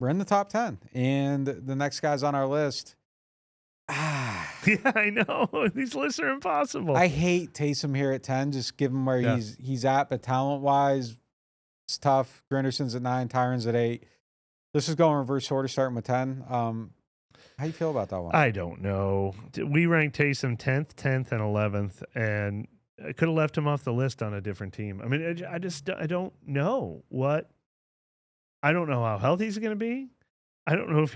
we're in the top 10, and the next guys on our list. Yeah, I know. These lists are impossible. I hate Taysom here at 10, just given where Yeah. he's at, but talent-wise, it's tough. Grinderson's at 9, Tyron's at 8. This is going reverse order, starting with 10. How you feel about that one? I don't know. We ranked Taysom 10th, 10th, and 11th, and I could have left him off the list on a different team. I mean, I don't know what. I don't know how healthy he's going to be. I don't know if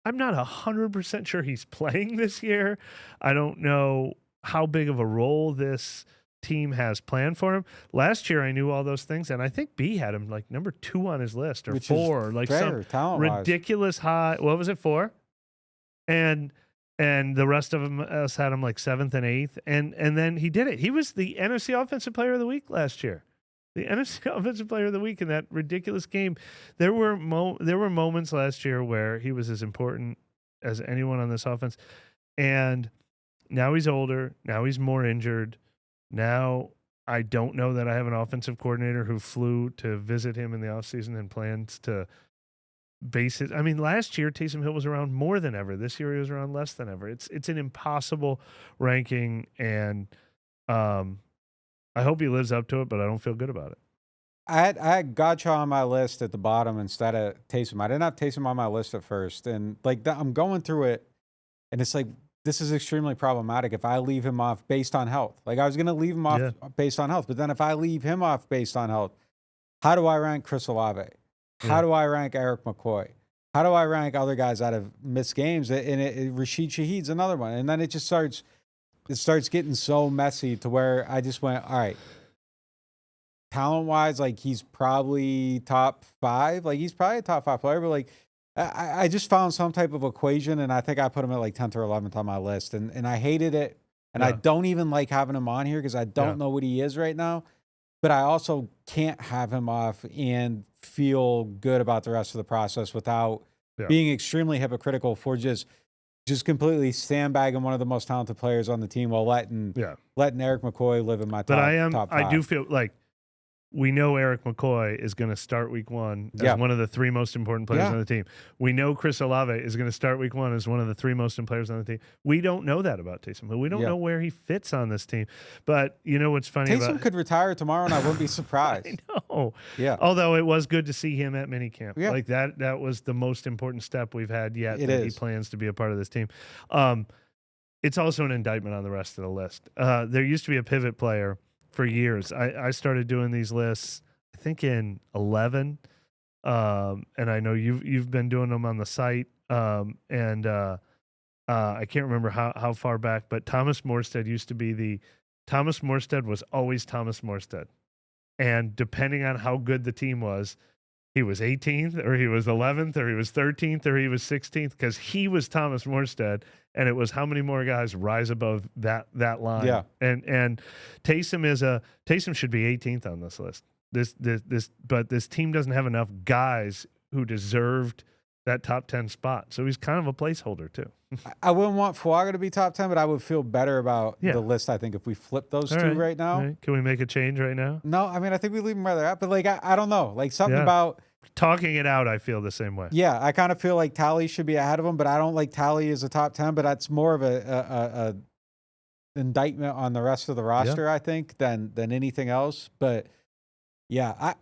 I'm not 100% sure he's playing this year. I don't know how big of a role this team has planned for him. Last year, I knew all those things, and I think B had him like number 2 on his list, or Which 4, is like fair, some talent-wise. ridiculous high. What was it, 4? And the rest of us had him like 7th and 8th, and then he did it. He was the NFC Offensive Player of the Week last year. The NFC Offensive Player of the Week in that ridiculous game. There were moments last year where he was as important as anyone on this offense, and now he's older. Now he's more injured. Now I don't know that I have an offensive coordinator who flew to visit him in the offseason and plans to base it. I mean, last year Taysom Hill was around more than ever. This year he was around less than ever. It's an impossible ranking, and I hope he lives up to it, but I don't feel good about it. I had Godchaux on my list at the bottom instead of Taysom. I didn't have Taysom on my list at first, and like I'm going through it, and it's like this is extremely problematic if I leave him off based on health. Like I was going to leave him off based on health, but then if I leave him off based on health, how do I rank Chris Olave? How do I rank Eric McCoy? How do I rank other guys that have missed games? And Rashid Shaheed's another one, and then it starts getting so messy to where I just went, all right. Talent-wise, like he's probably top 5. Like he's probably a top 5 player, but like I just found some type of equation, and I think I put him at like 10th or 11th on my list, and I hated it, and I don't even like having him on here because I don't know what he is right now, but I also can't have him off and feel good about the rest of the process without being extremely hypocritical for just completely sandbagging one of the most talented players on the team while letting Eric McCoy live in my top 5. I do feel like we know Eric McCoy is going to start week 1 as one of the 3 most important players on the team. We know Chris Olave is going to start week 1 as one of the 3 most important players on the team. We don't know that about Taysom. We don't know where he fits on this team. But you know what's funny Taysom could retire tomorrow, and I wouldn't be surprised. I know. Yeah. Although it was good to see him at minicamp. Yeah. Like that was the most important step we've had yet. He plans to be a part of this team. It's also an indictment on the rest of the list. There used to be a pivot player for years. I started doing these lists, I think in 11, and I know you've been doing them on the site, and I can't remember how far back, but Thomas Morstead used to be Thomas Morstead was always Thomas Morstead, and depending on how good the team was, he was 18th, or he was 11th, or he was 13th, or he was 16th, because he was Thomas Morstead, and it was how many more guys rise above that line. Yeah. And Taysom should be 18th on this list. But this team doesn't have enough guys who deserved that top 10 spot. So he's kind of a placeholder too. I wouldn't want Fuaga to be top 10, but I would feel better about the list, I think, if we flip those two right now. Right. Can we make a change right now? No, I mean, I think we leave them where they're at, but like, I don't know. Like something about talking it out, I feel the same way. Yeah, I kind of feel like Tally should be ahead of him, but I don't like Tally as a top 10, but that's more of a indictment on the rest of the roster, I think, than anything else. But yeah,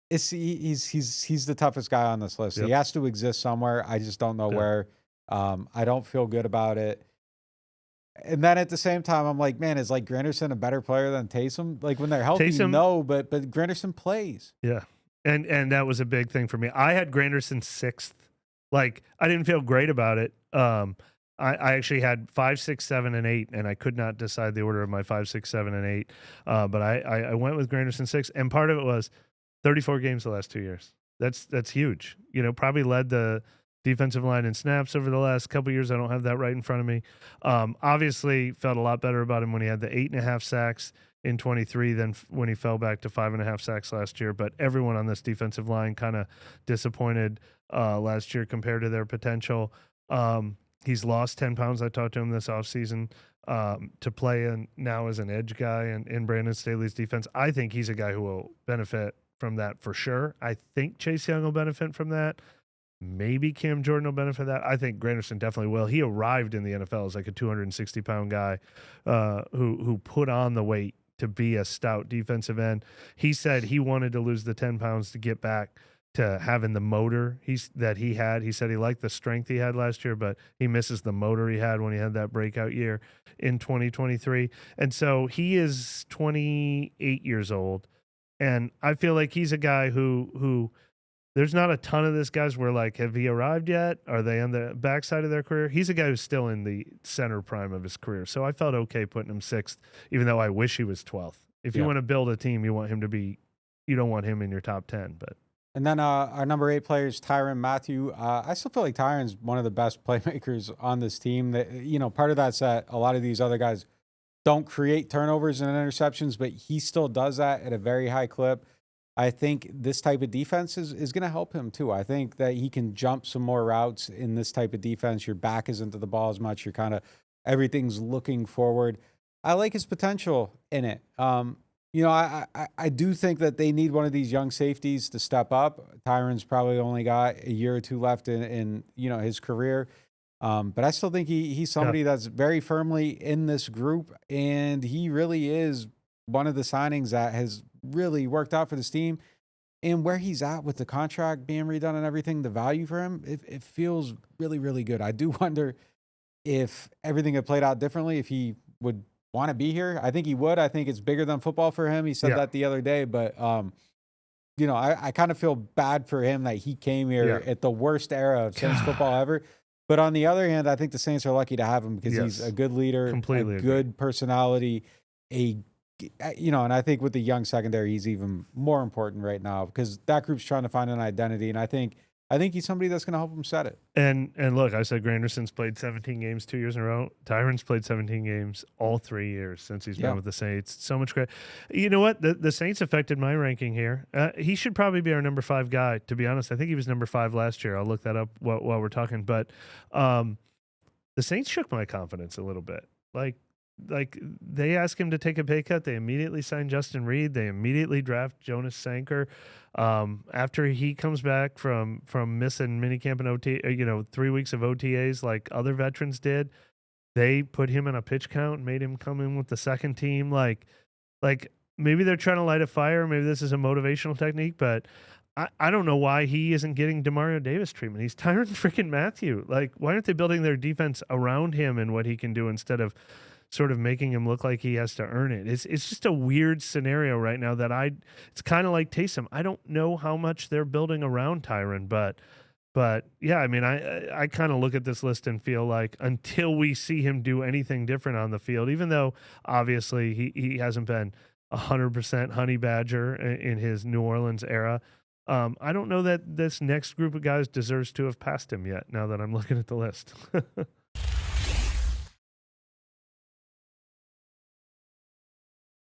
he's the toughest guy on this list. He has to exist somewhere. I just don't know where. I don't feel good about it. And then at the same time, I'm like, man, is like Granderson a better player than Taysom? Like when they're healthy, no, but Granderson plays. Yeah. And that was a big thing for me. I had Granderson 6th. Like I didn't feel great about it. I actually had 5, 6, 7, and 8, and I could not decide the order of my 5, 6, 7, and 8. But I went with Granderson 6, and part of it was 34 games the last 2 years. That's huge. You know, probably led the defensive line in snaps over the last couple of years. I don't have that right in front of me. Obviously felt a lot better about him when he had the 8.5 sacks in 23 than when he fell back to 5.5 sacks last year. But everyone on this defensive line kind of disappointed last year compared to their potential. He's lost 10 pounds. I talked to him this offseason to play now as an edge guy in Brandon Staley's defense. I think he's a guy who will benefit from that for sure. I think Chase Young will benefit from that. Maybe Cam Jordan will benefit from that. I think Granderson definitely will. He arrived in the NFL as like a 260-pound guy who put on the weight to be a stout defensive end. He said he wanted to lose the 10 pounds to get back to having the motor that he had. He said he liked the strength he had last year, but he misses the motor he had when he had that breakout year in 2023. And so he is 28 years old. And I feel like he's a guy who there's not a ton of this guys where like, have he arrived yet? Are they on the backside of their career? He's a guy who's still in the center prime of his career. So I felt okay putting him 6th, even though I wish he was 12th. If you want to build a team, you want him to be, you don't want him in your top 10, but. And then our number 8 player is Tyrann Mathieu. I still feel like Tyrann's one of the best playmakers on this team. That, you know, part of that's that a lot of these other guys don't create turnovers and interceptions, but he still does that at a very high clip. I think this type of defense is going to help him too. I think that he can jump some more routes in this type of defense. Your back isn't to the ball as much. You're kind of, everything's looking forward. I like his potential in it. You know, I do think that they need one of these young safeties to step up. Tyrann's probably only got a year or two left in you know, his career. But I still think he's somebody that's very firmly in this group, and he really is one of the signings that has really worked out for this team. And where he's at with the contract being redone and everything, the value for him, it feels really, really good. I do wonder if everything had played out differently, if he would want to be here. I think he would. I think it's bigger than football for him. He said that the other day, but you know, I kind of feel bad for him that he came here at the worst era of Saints football ever. But on the other hand, I think the Saints are lucky to have him because he's a good leader, a good personality, you know, and I think with the young secondary, he's even more important right now because that group's trying to find an identity, and I think he's somebody that's going to help him set it. And look, I said Granderson's played 17 games 2 years in a row. Tyrann's played 17 games all 3 years since he's been with the Saints. So much credit. You know what? The Saints affected my ranking here. He should probably be our number 5 guy, to be honest. I think he was number 5 last year. I'll look that up while we're talking. But the Saints shook my confidence a little bit. Like they asked him to take a pay cut. They immediately signed Justin Reed. They immediately draft Jonas Sanker. After he comes back from missing minicamp and OT, you know, 3 weeks of OTAs like other veterans did, they put him in a pitch count and made him come in with the second team. Like maybe they're trying to light a fire. Maybe this is a motivational technique, but I don't know why he isn't getting Demario Davis treatment. He's Tyrann freaking Mathieu. Like, why aren't they building their defense around him and what he can do instead of sort of making him look like he has to earn it? It's just a weird scenario right now that it's kind of like Taysom. I don't know how much they're building around Tyrann, but yeah, I mean, I kind of look at this list and feel like until we see him do anything different on the field, even though obviously he hasn't been 100% honey badger in his New Orleans era, I don't know that this next group of guys deserves to have passed him yet, now that I'm looking at the list.